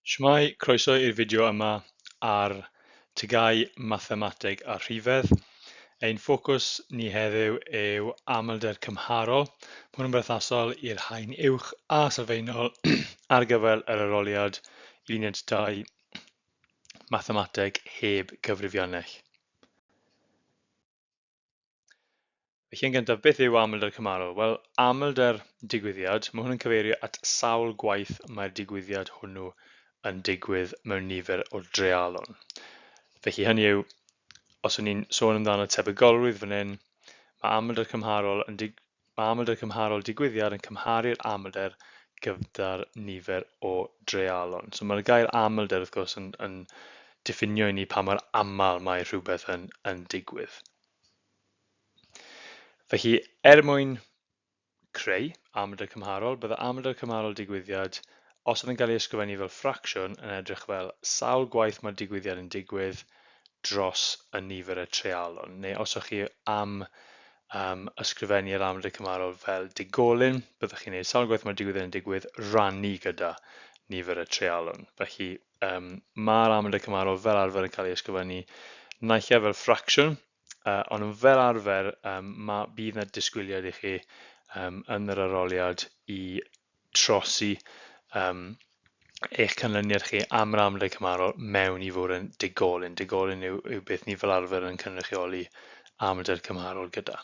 Shmai, croeso i'r fideo yma ar TGAU Mathemateg a Rhifedd. Ein ffocws ni heddiw yw amlder cymharol. Mae hwn yn berthnasol i'r haen uwch a sylfaenol ar gyfer yr aroliad uned 2 Mathemateg heb gyfrifiannell. Felly yn gyntaf, beth yw amlder cymharol? Wel, amlder digwyddiad, mae hwn yn cyfeirio at sawl gwaith mae'r digwyddiad hwnnw yn digwydd mewn nifer o drealon. Felly hynny yw, os o'n i'n sôn amdano tebygolrwydd fan hyn, mae amlder cymharol digwyddiad yn cymharu'r amlder gyda'r nifer o drealon. So mae'r gair amlder wrth gwrs yn diffinio i ni pa mor aml mae rhywbeth yn digwydd. Felly, mwyn creu amlder cymharol, bydde amlder cymharol digwyddiad, os oedd yn cael ei ysgrifennu fel ffracsiwn, yn edrych fel sawl gwaith mae'r digwyddiad yn digwydd dros y nifer y treialon. Neu os o'ch chi am ysgrifennu'r amlder cymharol fel digolyn, byddwch chi'n gwneud sawl gwaith mae'r digwyddiad yn digwydd rannu gyda nifer y treialon. Felly, mae'r amlder cymharol fel arfer yn cael ei ysgrifennu naill ai fel ffracsiwn, ond fel arfer bydd yna disgwyliad i chi yn yr aroliad i trosi eich canlyniad chi am yr amlder cymharol mewn i fod yn digolyn. Digolyn yw beth ni fel arfer yn cynrychioli amlder cymharol gyda.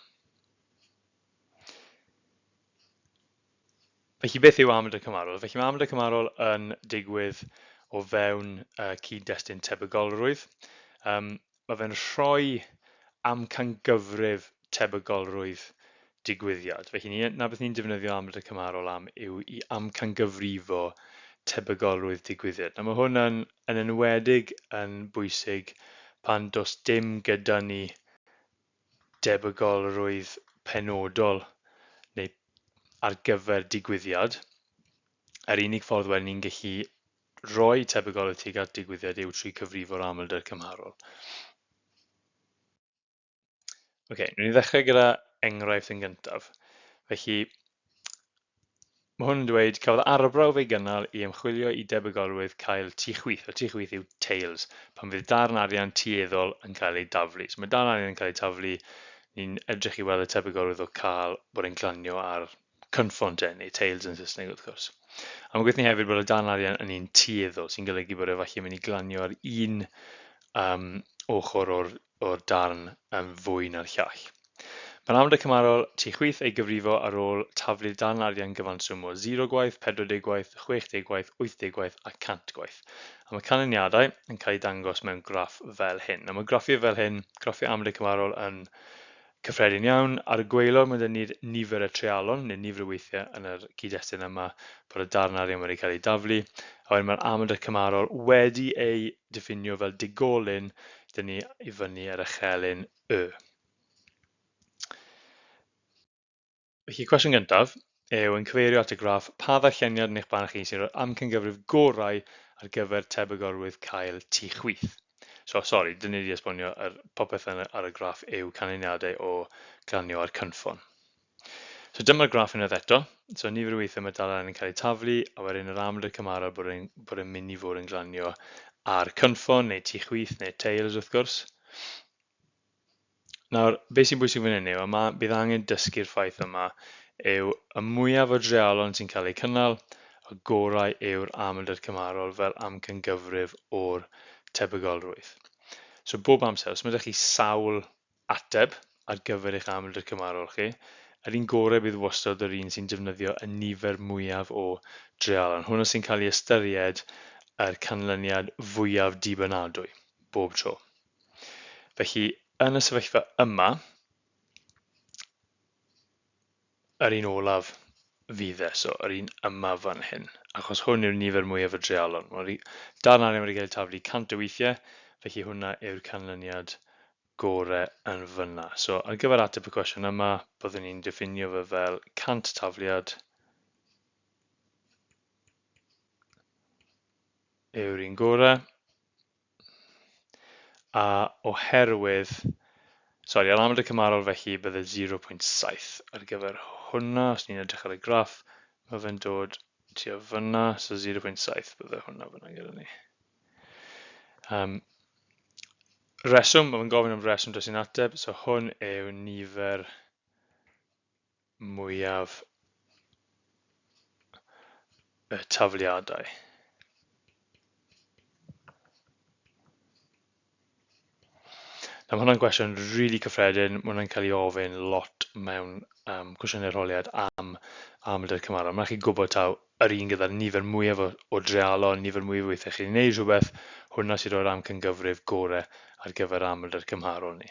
Felly beth yw amlder cymharol? Felly mae amlder cymharol yn digwydd o fewn cyd-destun tebygolrwydd. Mae fe'n rhoi amcangyfrif tebygolrwydd digwyddiad. Felly na beth ni'n defnyddio amlder cymharol am yw i amcangyfrifo tebygolrwydd digwyddiad. Mae hwn yn enwedig yn bwysig pan does dim gyda ni debygolrwydd penodol neu ar gyfer digwyddiad. Yr unig ffordd wedyn ni'n gallu rhoi tebygolrwydd tuag at digwyddiad yw trwy cyfrifo'r amlder cymharol. Ni'n ni ddechrau gyda enghraifft yn gyntaf. Felly, mae hwn yn dweud cafodd arbrawf ei gynnal i ymchwilio i debygolrwydd cael tŷ chwith. Y tŷ chwith yw tails, pan fydd darn arian tueddol yn cael ei daflu. So mae darn arian yn cael ei taflu, ni'n edrych i weld y tebygolrwydd o cael bod e'n glanio ar cynffon neu tails yn Saesneg wrth gwrs. A mae gweithio hefyd bod y darn arian yn un tueddol, sy'n golygu bod e falle mynd i glanio ar un ochr o'r darn fwy na'r llall. Mae'n amlder cymharol tŷ chwith ei gyfrifo ar ôl taflu'r darn arian gyfanswm o 0 gwaith, 40 gwaith, 60 gwaith, 80 gwaith a 100 gwaith. A mae canlyniadau yn cael ei dangos mewn graff fel hyn. A mae graffiau fel hyn, graffiau amlder cymharol yn cyffredin iawn. Ar y gwaelod mae ni'r nifer y treialon, neu nifer y weithiau yn yr cyd-destun yma bod y darn arian wedi cael ei daflu. A wedyn mae'r amlder cymharol wedi ei diffinio fel digolyn, dyn ni i fyny ar y chelyn Y. Felly, cwestiwn gyntaf yw yn cyfeirio at y graff pa ddarlleniad yn eich barn chi sy'n rhoi amcangyfrif gorau ar gyfer tebygolrwydd cael tŷ chwith. Dyn ni wedi esbonio popeth ar y graff yw canlyniadau o glanio ar cynffon. Dyma'r graff unwaith eto. Nifer o weithiau mae darn yn cael ei taflu, a wedyn yr amlder cymharol bod e'n mynd i fod yn glanio ar cynffon neu tŷ chwith neu tails wrth gwrs. Nawr, beth sy'n bwysig fan hyn yw, bydd angen dysgu'r ffaith yma yw y mwyaf o drealon sy'n cael eu cynnal, y gorau yw'r amlder cymharol fel amcangyfrif o'r tebygolrwydd. Bob amser, os mae ydych chi sawl ateb ar gyfer eich amlder cymharol chi, yr un gorau bydd wastad yr un sy'n defnyddio y nifer mwyaf o drealon. Hwnnw sy'n cael ei ystyried yr canlyniad fwyaf dibynadwy, bob tro. Felly, yn y sefyllfa yma, yr un olaf fydd yr un yma fan hyn, achos hwn yw'r nifer mwyaf o drealon. Darn arian wedi cael ei taflu 100 o weithiau, felly hwnna yw'r canlyniad gorau yn fyna. Ar gyfer ateb y cwestiwn yma, byddwn ni'n diffinio fe fel 100 tafliad yw'r un gorau, a oherwydd ar amlder cymharol felly bydde 0.7 ar gyfer hwnna. Os ni'n edrych ar y graff, mae fe'n dod tio fyna, so 0.7 bydde hwnna fyna gyda ni. Reswm, mae'n gofyn am reswm dros i'n ateb, so hwn yw nifer mwyaf y tafliadau. Mae hwnna'n gwestiwn rili cyffredin, mae hwnna'n cael ei ofyn lot mewn cwestiynau arholiad am amlder Cymharol. Mae'n chi gwybod taw yr un gyda'r nifer mwyaf o drealon, nifer mwyaf o weithiau chi'n gwneud rhywbeth, hwnna sydd o'r amcangyfrif gorau ar gyfer amlder Cymharol ni.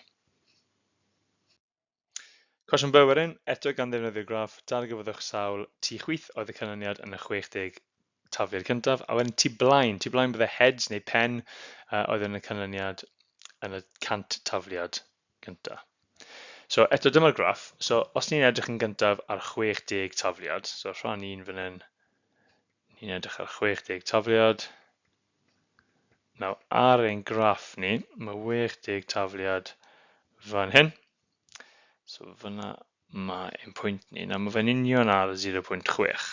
Cwestiwn bywydyn, eto gan ddefnyddio'r graff, dargyfyddwch sawl tu chwith oedd y canlyniad yn y 60 tafliad cyntaf, a wedyn tu blaen bydde heads neu pen oedd yn y canlyniad yn y 100 tafliad gyntaf. So eto dyma'r graff, so os ni'n edrych yn gyntaf ar 60 tafliad, so rhan 1 fan hyn, ni'n edrych ar 60 tafliad. Nawr ar ein graff ni, mae 60 tafliad fan hyn. So fyna mae ein pwynt ni. Nawr mae fe'n union ar 0.6.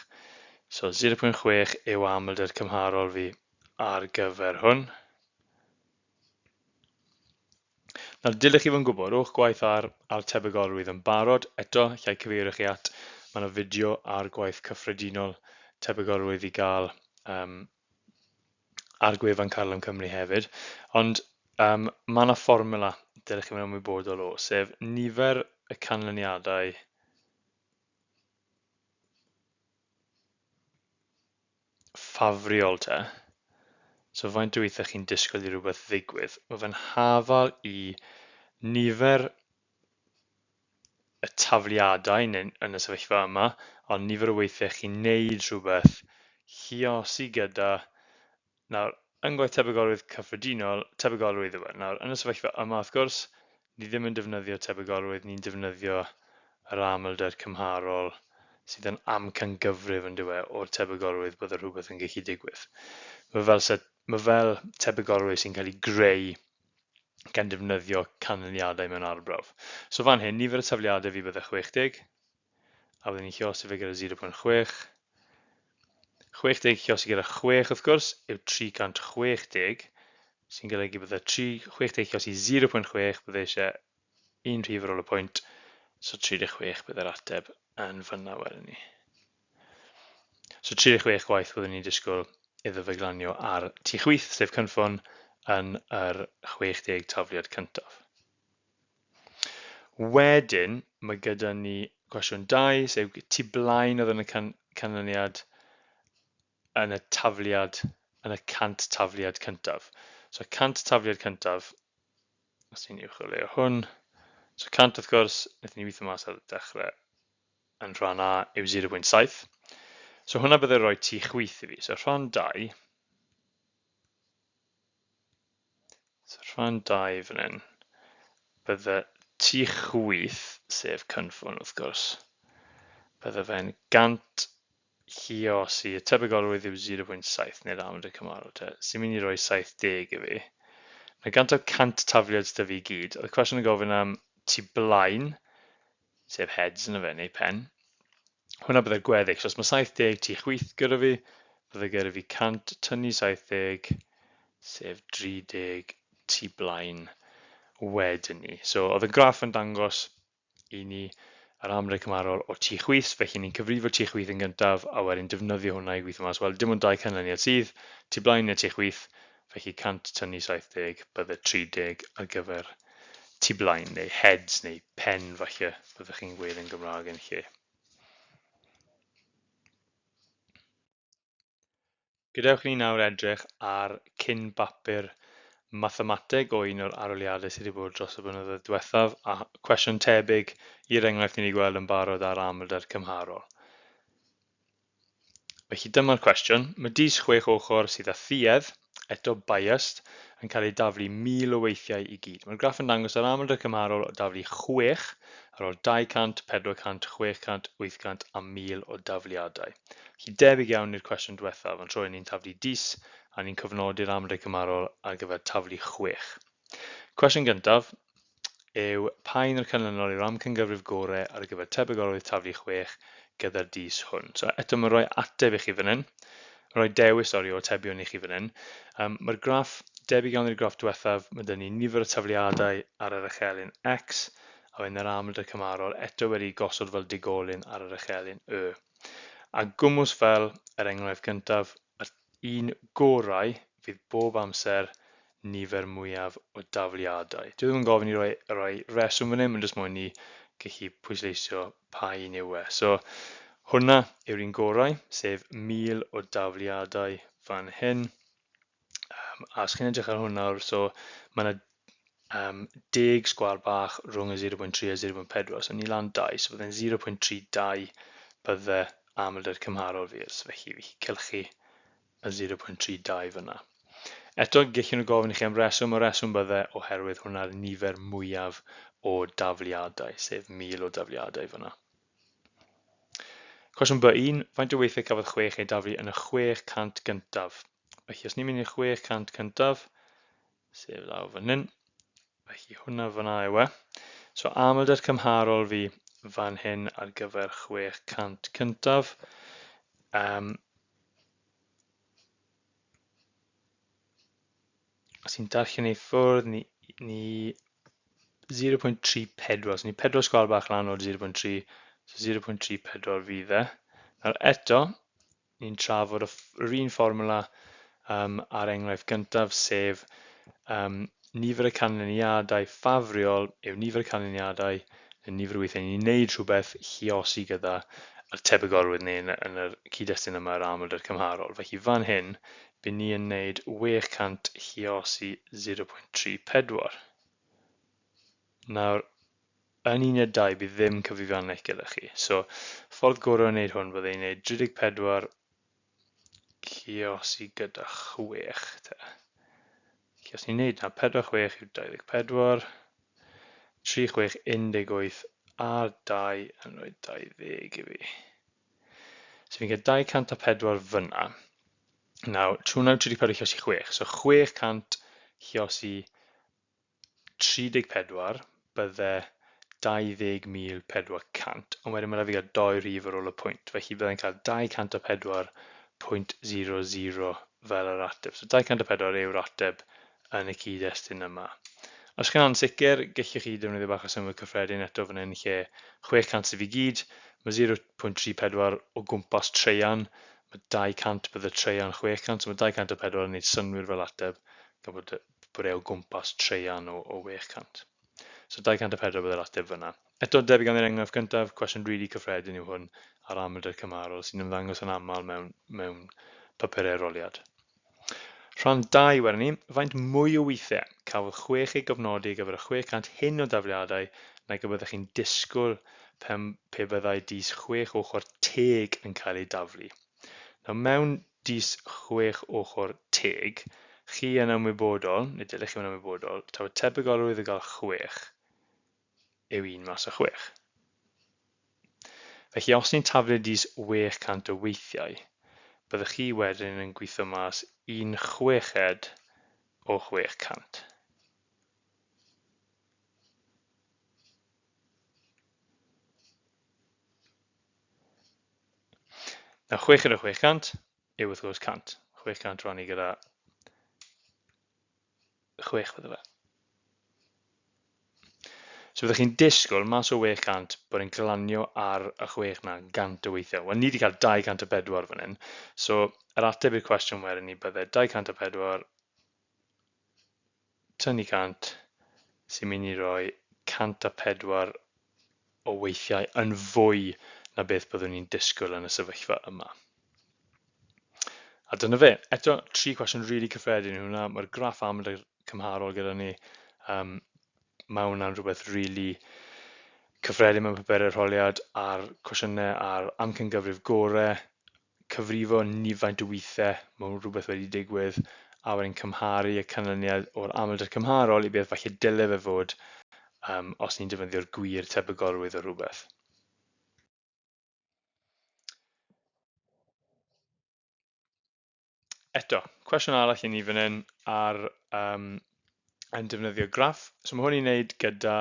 So 0.6 yw amlder cymharol fi ar gyfer hwn. Nawr dylech chi fod yn gwybod, o'ch gwaith ar tebygolrwydd yn barod. Eto, llai cyfeirio chi at, mae yna fideo ar gwaith cyffredinol tebygolrwydd i gael ar gwefan Carlem Cymru hefyd. Ond mae yna fformula dylech chi fod yn ymwybodol o, sef nifer y canlyniadau ffafriol te. So faint o weithiau chi'n disgwyl i rhywbeth ddigwydd, mae fe'n hafal i nifer y tafliadau yn y sefyllfa yma, ond nifer o weithiau chi'n neud rhywbeth lluosi gyda, nawr, yn gwaith tebygolrwydd cyffredinol, tebygolrwydd yw e. Nawr, yn y sefyllfa yma, wrth gwrs, ni ddim yn defnyddio tebygolrwydd, ni'n defnyddio yr amlder cymharol sydd yn amcangyfrif yn dywe o'r tebygolrwydd bydd rhywbeth yn gallu digwydd. Mae fel tebygolrwydd sy'n cael ei greu gan defnyddio canlyniadau mewn arbrawf. So fan hyn, nifer y tafliadau fi bydde 60, a byddwn ni'n lluosi fe gyda 0.6. 60 lluosi gyda 6 wrth gwrs yw 360, sy'n golygu bydde 60 lluosi 0.6 bydde eisiau un rhif ar ôl y pwynt, so 36 bydde'r ateb yn fyna wedyn ni. So 36 gwaith byddwn ni'n disgwyl iddo fe glanio ar tu chwith, sef cynffon, yn yr 60 tafliad cyntaf. Wedyn, mae gyda ni cwestiwn 2, sef tu blaen oedd yn y canlyniad yn y tafliad, yn y 100 tafliad cyntaf. So 100 tafliad cyntaf, os ni'n uwcholeuo hwn, so 100 wrth gwrs, wnaethon ni weithio mas ar y dechrau yn rhan A yw 0.7. So hwnna bydde rhoi tu chwith i fi. So rhan 2, fan hyn, bydde tu chwith, sef cynffon wrth gwrs, bydde fe'n 100 lluosi, y tebygolrwydd yw 0.7 neu'r amlder cymharol te, sy'n mynd i roi 70 i fi. Mae 100 tafliad dy fi gyd. Oedd y cwestiwn yn gofyn am tu blaen, sef heads yn y fe, neu pen. Hwna bydde'r gweddill. So os mae 70 tu chwith gyda fi, bydde gyda fi 100 tynnu 70, sef 30 tu blaen wedyn ni. So oedd y graff yn dangos i ni yr amlder cymharol o tu chwith, felly ni'n cyfrifo tu chwith yn gyntaf, a wedyn defnyddio hwnna i gweithio mas. Wel, dim ond 2 canlyniad sydd, tu blaen neu tu chwith, felly 100 tynnu 70 bydde 30 ar gyfer tu blaen, neu heads, neu pen falle, byddwch chi'n gweud yn Gymraeg yn lle. Gadewch ni nawr edrych ar cyn bapur Mathemateg o un o'r arholiadau sydd wedi bod dros y blynyddoedd diwethaf, a cwestiwn tebyg i'r enghraifft ni wedi gweld yn barod ar amlder cymharol. Felly dyma'r cwestiwn. Mae dis 6 ochr sydd â thuedd, eto biased, yn cael ei daflu 1000 o weithiau i gyd. Mae'r graff yn dangos yr amlder cymharol o daflu 6 ar ôl 200, 400, 600, 800 a 1000 o dafliadau. Felly debyg iawn i'r cwestiwn diwethaf, ond tro ni'n taflu dis a ni'n cofnodi'r amlder cymharol ar gyfer taflu 6. Cwestiwn gyntaf yw pa un o'r canlynol yw'r amcangyfrif gorau ar gyfer tebygolrwydd taflu 6 gyda'r dis hwn. So eto mae'n rhoi ateb i chi fan hyn, rhoi dewis o atebion i chi fan hyn. Mae'r graff debyg iawn i'r graff diwethaf, mae dyn ni nifer y tafliadau ar yr echelin X, a wedyn yr amlder cymharol eto wedi gosod fel digolyn ar yr echelin Y. A gwmws fel yr enghraifft cyntaf, yr un gorau fydd bob amser nifer mwyaf o dafliadau. Dwi ddim yn gofyn i roi reswm fan hyn, mae'n jyst mwyn i gallu pwysleisio pa un yw e. So hwnna yw'r un gorau, sef 1000 o dafliadau fan hyn. A os chi'n edrych ar hwnna, so mae yna 10 sgwâr bach rhwng y 0.3 a 0.4, so ni lan 2, so byddai'n 0.32 bydde amlder cymharol fi, so felly cylchu y 0.32 fyna. Eto, gallwn nhw gofyn i chi am reswm, o reswm bydde oherwydd hwnna'r nifer mwyaf o dafliadau, sef 1000 o dafliadau fyna. Cwestiwn B1, faint o weithiau cafodd 6 ei daflu yn y 600 gyntaf? Felly, os ni'n mynd i'r 600 cyntaf, sef lawr fan hyn, felly hwnna fyna yw e. So amlder cymharol fi fan hyn ar gyfer 600 cyntaf. Os ni'n darllen ei ffwrdd, ni 0.34, so ni 4 sgwâr bach lan o'r 0.3, so 0.34 fydd e. Nawr eto, ni'n trafod yr un fformula ar enghraifft gyntaf, sef nifer y canlyniadau ffafriol yw nifer y canlyniadau yn nifer o weithiau ni'n neud rhywbeth lluosi gyda y tebygolrwydd neu yn yr cyd-destun yma yr amlder cymharol. Felly fan hyn, bydd ni yn neud 600 lluosi 0.34. Nawr, yn 1 bydd ddim cyfrifiannaeth gyda chi. So, ffordd gorau o wneud hwn byddai'n neud 34 lluosi gyda 6. Felly, os ni'n neud na 4, 6 yw 24, 3, 6, 18 ar 2 yn rhoi 20 i fi. So fi'n cael 204 fyna. Nawr, 34 lluosi 6. So 600 lluosi 34 bydde 20,400. Ond wedyn mae'n rhaid fi gael 2 rhif ar ôl y pwynt. Felly byddai'n cael 204.00 fel yr ateb. So 204 yw'r ateb yn y cyd-destun yma. Os chi'n ansicr, gallwch chi defnyddio bach o symud cyffredin eto fan hyn lle 600 sydd i gyd. Mae 0.34 o gwmpas treian. Mae 200 bydd y treian 600, so mae 204 yn gwneud synwyr fel ateb, gan bod e o gwmpas treian o 600. So 204 bydd yr ateb fyna. Eto debyg am yr enghraifft gyntaf, cwestiwn rili cyffredin yw hwn ar amlder cymharol sy'n ymddangos yn aml mewn papurau aroliad. Rhan 2 wedyn ni, faint mwy o weithiau cafodd 6 ei gofnodi gyfer y 600 hyn o dafliadau nag y byddech chi'n disgwyl pe byddai dis 6 ochr teg yn cael ei daflu. Nawr, mewn dis 6 ochr teg, chi yn ymwybodol, neu dylech chi yn ymwybodol, taw tebygolrwydd o gael 6 yw 1 mas o 6. Felly, os ni'n taflu dis 600 o weithiau, byddwch chi wedyn yn gweithio mas 1/6 o 600. Nawr, 6 o 600 yw wrth gwrs 100. 600 rhannu gyda 6 fydde fe. So byddwch chi'n disgwyl mas o 600 bod e'n glanio ar y 6 na 100 o weithiau. Wel, ni wedi cael 204 fan hyn. So, yr ateb i'r cwestiwn wedyn ni bydde 204 tynnu 100 sy'n mynd i roi 104 o weithiau yn fwy na beth byddwn ni'n disgwyl yn y sefyllfa yma. A dyna fe. Eto, 3 cwestiwn rili cyffredin yw hwnna. Mae'r graff amlder cymharol gyda ni. Mae hwnna'n rhywbeth rili cyffredin mewn papurau arholiad a'r cwestiynau ar amcangyfrif gorau, cyfrifo ni faint o weithiau mewn rhywbeth wedi digwydd, a wedyn cymharu y canlyniad o'r amlder cymharol i beth falle dylai fe fod os ni'n defnyddio'r gwir tebygolrwydd o rhywbeth. Eto, cwestiwn arall i ni fan hyn ar yn defnyddio graff. So mae hwn i'n wneud gyda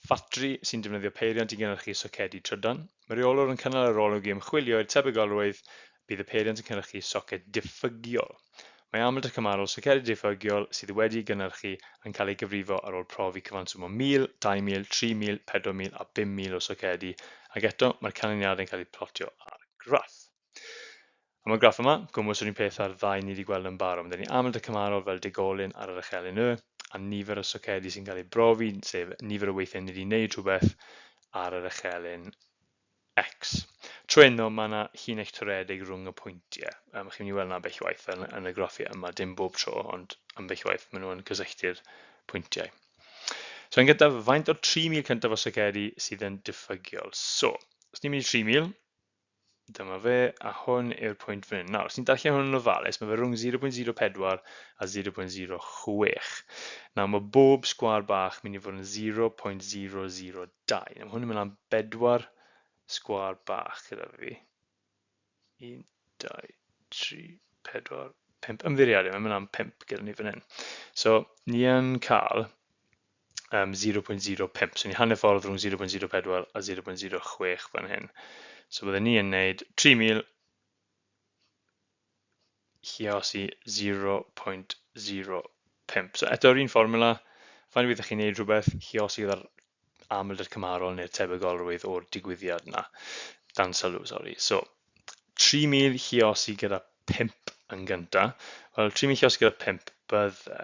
Ffatri sy'n defnyddio peiriant i gynhyrchu socedi trydan. Mae reolwr yn cynnal arolwg i ymchwilio i'r tebygolrwydd bydd y peiriant yn cynhyrchu soced diffygiol. Mae Amlder cymarol socedi diffygiol sydd wedi gynhyrchu yn cael ei gyfrifo ar ôl profi cyfanswm o 1000, 2000, 3000, 4000 a 5000 o socedi, ac eto mae'r canlyniadau yn cael eu plotio ar graff. Am y graff yma, gwmws yr un peth ar ddau ni wedi gweld yn barod. Mae gen ni Amlder cymarol fel digolyn ar yr uchelyn Y, a nifer o socedi sy'n cael ei brofi, sef nifer o weithiau ni wedi gwneud rhywbeth ar yr uchelyn X. Trwy hynny, mae yna llinell toredig rhwng y pwyntiau. Chi'n mynd i weld yna ambell waith yn y graffiau yma, dim bob tro, ond ambell waith maen nhw'n cysylltu'r pwyntiau. So yn gyntaf, faint o'r 3000 cyntaf o socedi sydd yn diffygiol? So, os ni'n mynd i 3000, dyma fe, a hwn yw'r pwynt fan hyn. Nawr, os ni'n darllen hwn yn ofalus, mae fe rhwng 0.04 a 0.06. Nawr, mae bob sgwâr bach mynd i fod yn 0.002. Nawr, hwn yn mynd am 4 sgwâr bach gyda fi. 1, 2, 3, 4, 5. Ymddiriadau, mae'n mynd am 5 gyda ni fan hyn. So, ni yn cael 0.05. So, ni hanner ffordd rhwng 0.04 a 0.06 fan hyn. So, byddwn ni yn gwneud 3000 lluosi 0.05. So, eto'r un fformula, fan fyddwch chi'n gwneud rhywbeth lluosi gyda'r Amlder cymarol neu'r tebygolrwydd o'r digwyddiad yna. Dan sylw, sori. So, 3000 lluosi gyda 5 yn gyntaf. Wel, 3000 lluosi gyda 5 bydde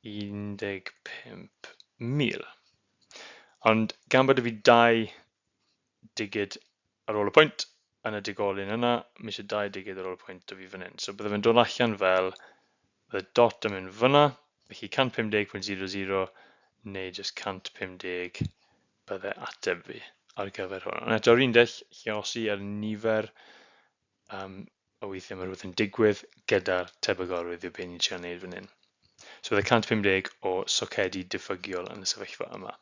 15,000. Ond gan bod y fi 2 digid ar ôl y pwynt yn y digolyn yna, mi eisiau 2 digid ar ôl y pwynt o fi fan hyn. So bydde fe'n dod allan fel, bydde dot yn mynd fyna, felly 150.00 neu jyst 150 bydde ateb fi ar gyfer hwn. Ond eto'r un dull, lluosi ar nifer o weithiau mae rhywbeth yn digwydd gyda'r tebygolrwydd yw beth ni'n trio wneud fan hyn. So bydde 150 o socedi diffygiol yn y sefyllfa yma.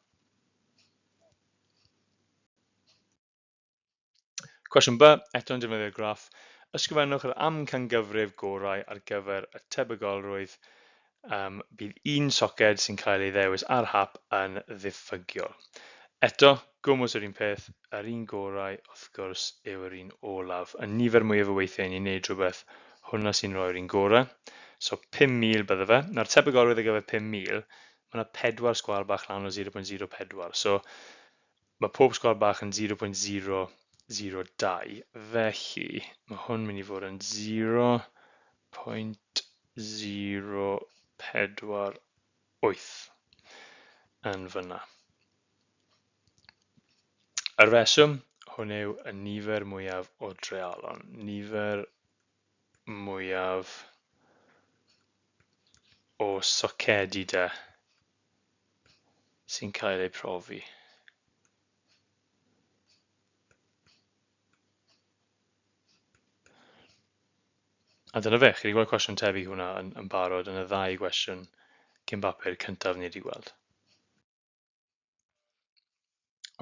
Cwestiwn B, eto yn defnyddio'r graff. Ysgrifennwch yr amcangyfrif gorau ar gyfer y tebygolrwydd. Bydd un soced sy'n cael ei ddewis ar hap yn ddiffygiol. Eto, gwmws yr un peth, yr un gorau wrth gwrs yw'r un olaf. Y nifer mwyaf o weithiau ni'n gwneud rhywbeth, hwnna sy'n rhoi'r un gorau. So 5,000 bydde fe. Na'r tebygolrwydd ar gyfer 5,000, mae yna 4 sgwâr bach lan o 0.04. So mae pob sgwâr bach yn 0.002. Felly mae hwn mynd i fod yn 0.048 yn fyna. Y reswm, hwn yw y nifer mwyaf o dreialon. Nifer mwyaf o socedi sy'n cael ei profi. A dyna fe, chi wedi gweld cwestiwn tebyg hwnna yn barod yn y 2 gwestiwn cyn bapur cyntaf ni wedi gweld.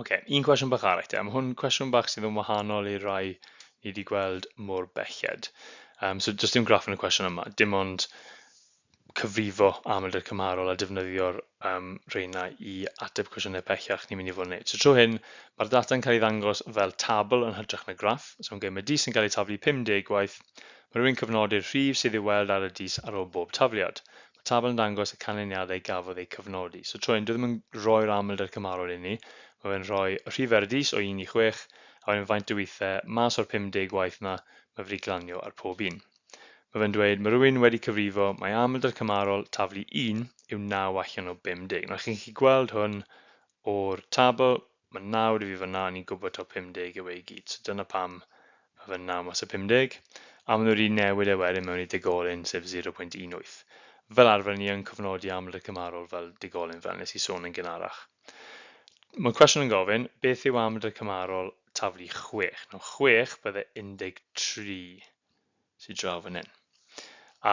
Un cwestiwn bach arall. Mae hwn cwestiwn bach sydd yn wahanol i'r rai ni wedi gweld mor belled. So, does dim graff yn y cwestiwn yma, dim ond cyfrifo Amlder cymarol a defnyddio'r reina i ateb cwestiynau bellach ni'n mynd i fod yn gwneud. So, tro hyn, mae'r data'n cael ei ddangos fel tabl yn hytrach na graff. So, mae dis yn cael ei taflu 50 gwaith. Mae rhywun cyfnodi'r rhif sydd i'w weld ar y dis ar ôl bob tafliad. Mae tabl yn dangos y canlyniadau gafodd ei cyfnodi. So trwy hyn, dwi ddim yn rhoi'r Amlder cymarol i ni. Mae fe'n rhoi y rhif ar y dis o 1 i 6, a wedyn faint o weithiau mas o'r 50 gwaith yna, mae wedi glanio ar pob un. Mae fe'n dweud, mae rhywun wedi cyfrifo, mae Amlder cymarol taflu 1 yw 9 allan o 50. Nawr chi'n gallu gweld hwn o'r tabl, mae 9 wedi fi fyna, ni'n gwybod taw 50 yw ei gyd. So dyna pam mae fe'n 9 mas o 50. A maen nhw wedi newid e wedyn mewn i digolyn sef 0.18. Fel arfer ni yn cyfnodi Amlder cymarol fel digolyn fel nes I sôn yn gynharach. Mae'r cwestiwn yn gofyn, beth yw Amlder cymarol taflu 6? Nawr 6 bydde 13 sydd draw fan hyn. A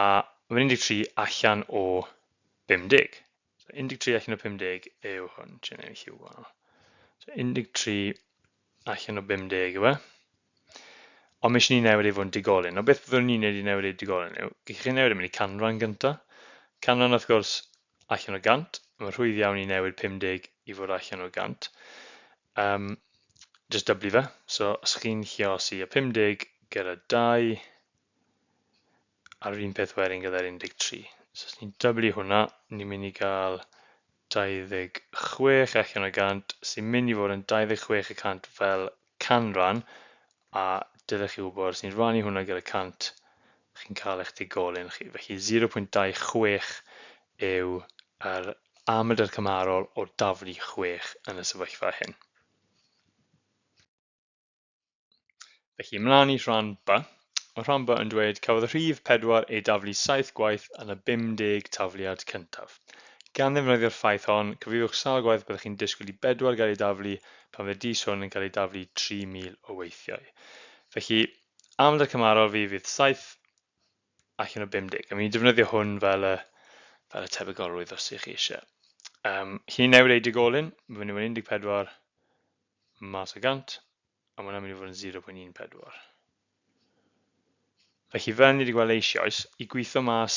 mae 13 allan o 50. So 13 allan o 50 yw hwn. So 13 allan o 50 yw e. Ond mae eisiau ni newid ei fod yn digolyn. Nawr beth fyddwn ni'n neud i newid ei digolyn yw, gallwch chi newid yn mynd i canran gyntaf. Canran wrth gwrs allan o 100. Mae'n rhwydd iawn i newid 50 i fod allan o 100. Just dyblu fe. So, os chi'n lluosi y 50 gyda 2, a'r un peth wedyn gyda'r 13. So, os ni'n dyblu hwnna, ni'n mynd i gael 26 allan o 100, sy'n mynd i fod yn 26% fel canran, a dylech chi wybod, os ni'n rannu hwnna gyda 100, chi'n cael eich digolyn chi. Felly 0.26 yw yr amlder cymharol o daflu 6 yn y sefyllfa hyn. Felly ymlaen i rhan B. Mae rhan B yn dweud cafodd y rhif 4 ei daflu 7 gwaith yn y 50 tafliad cyntaf. Gan ddefnyddio'r ffaith hon, cyfeiwch sawl gwaith byddwch chi'n disgwyl i 4 gael ei daflu pan fydd dis hwn yn cael ei daflu 3,000 o weithiau. Felly, amlder cymharol fi fydd 7 allan o 50. A mi'n defnyddio hwn fel y tebygolrwydd os ych chi eisiau. Chi'n newid ei digolyn, mae'n mynd i fod 14 mas o 100, a mae'n mynd i fod yn 0.14. Felly fel ni wedi gweld eisoes, i gweithio mas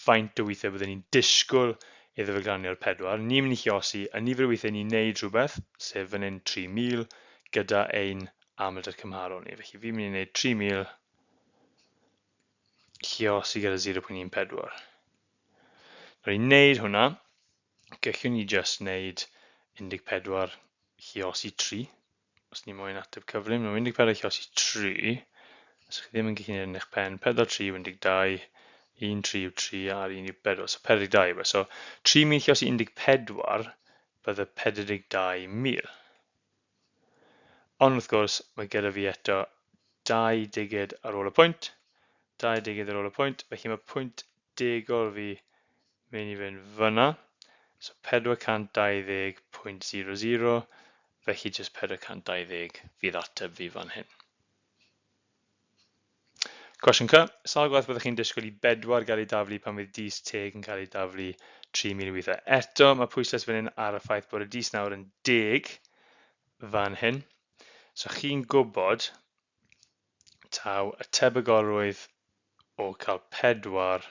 faint o weithiau byddwn ni'n disgwyl iddo fe glanio'r 4, ni'n mynd i lluosi y nifer o weithiau ni'n neud rhywbeth, sef fan hyn 3,000, gyda ein amlder cymharol ni. Felly fi'n mynd i wneud 3,000 lluosi gyda 0.14. Rwy'n i wneud hwnna, gallwn ni just wneud 14 lluosi 3. Os ni moyn ateb cyflym, 14 lluosi 3. Os chi ddim yn gallu gwneud yn eich pen, 4, 3, 12, 1, 3 yw 3 a'r 1 yw 4. So 42. So 3,000 lluosi 14 bydde 42,000. Ond wrth gwrs, mae gyda fi eto 2 digid ar ôl y pwynt. 2 digid ar ôl y pwynt. Felly mae pwynt degol fi mynd i fynd fyna. So 420.00, felly jyst 420 fydd ateb fi fan hyn. Cwestiwn C. Sawl gwaith byddwch chi'n disgwyl i 4 gael ei daflu pan fydd dis teg yn cael ei daflu 3,000 weithiau. Eto, mae pwyslais fan hyn ar y ffaith bod y dis nawr yn 10 fan hyn. So chi'n gwybod taw y tebygolrwydd o cael 4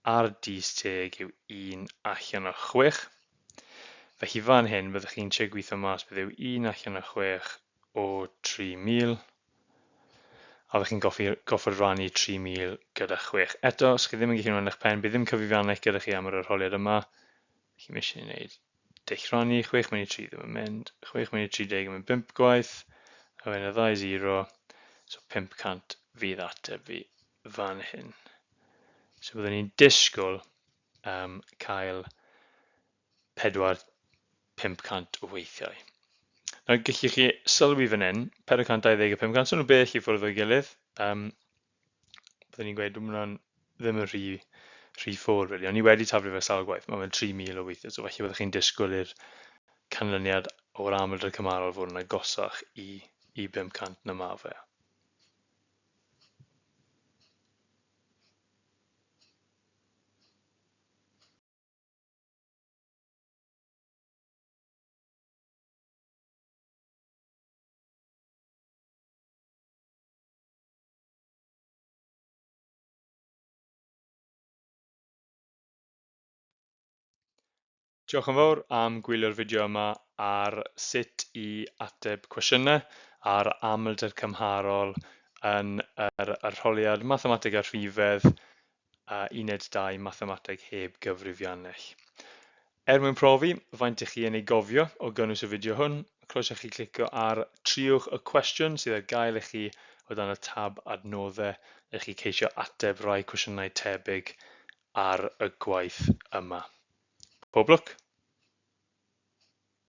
ar dis teg yw 1 allan o 6. Felly fan hyn byddwch chi'n trio gweithio mas bydd yw 1 allan o 6 o 3,000. A byddwch chi'n goffod rannu 3,000 gyda 6. Eto, os chi ddim yn gallu gwneud eich pen, bydd ddim cyfrifiannau gyda chi am yr arholiad yma. Felly mi eisiau gwneud dull rannu, 6 mynd i 3 ddim yn mynd, 6 mynd i 30 yn mynd 5 gwaith, a wedyn y 2 0, so 500 fydd ateb fi fan hyn. So byddwn ni'n disgwyl cael 500 o weithiau. Nawr gallwch chi sylwi fan hyn, 420 a 500, so nhw bell i ffwrdd o'i gilydd. Byddwn ni'n gweud hwnna'n ddim yn rhy ffwr, really. Ond ni wedi taflu fe sawl gwaith, mae'n 3,000 o weithiau, so felly byddwch chi'n disgwyl i'r canlyniad o'r amlder cymharol fod yn agosach i 500 na ma fe. Diolch yn fawr am gwylio'r fideo yma ar sut i ateb cwestiynau ar amlder cymharol yn yr arholiad Mathemateg a Rhifedd uned 2 Mathemateg heb gyfrifiannell. Er mwyn profi faint ych chi yn ei gofio o gynnwys y fideo hwn, croeso chi clicio ar triwch y cwestiwn sydd ar gael i chi o dan y tab adnoddau i chi ceisio ateb rai cwestiynau tebyg ar y gwaith yma. Pob lwc!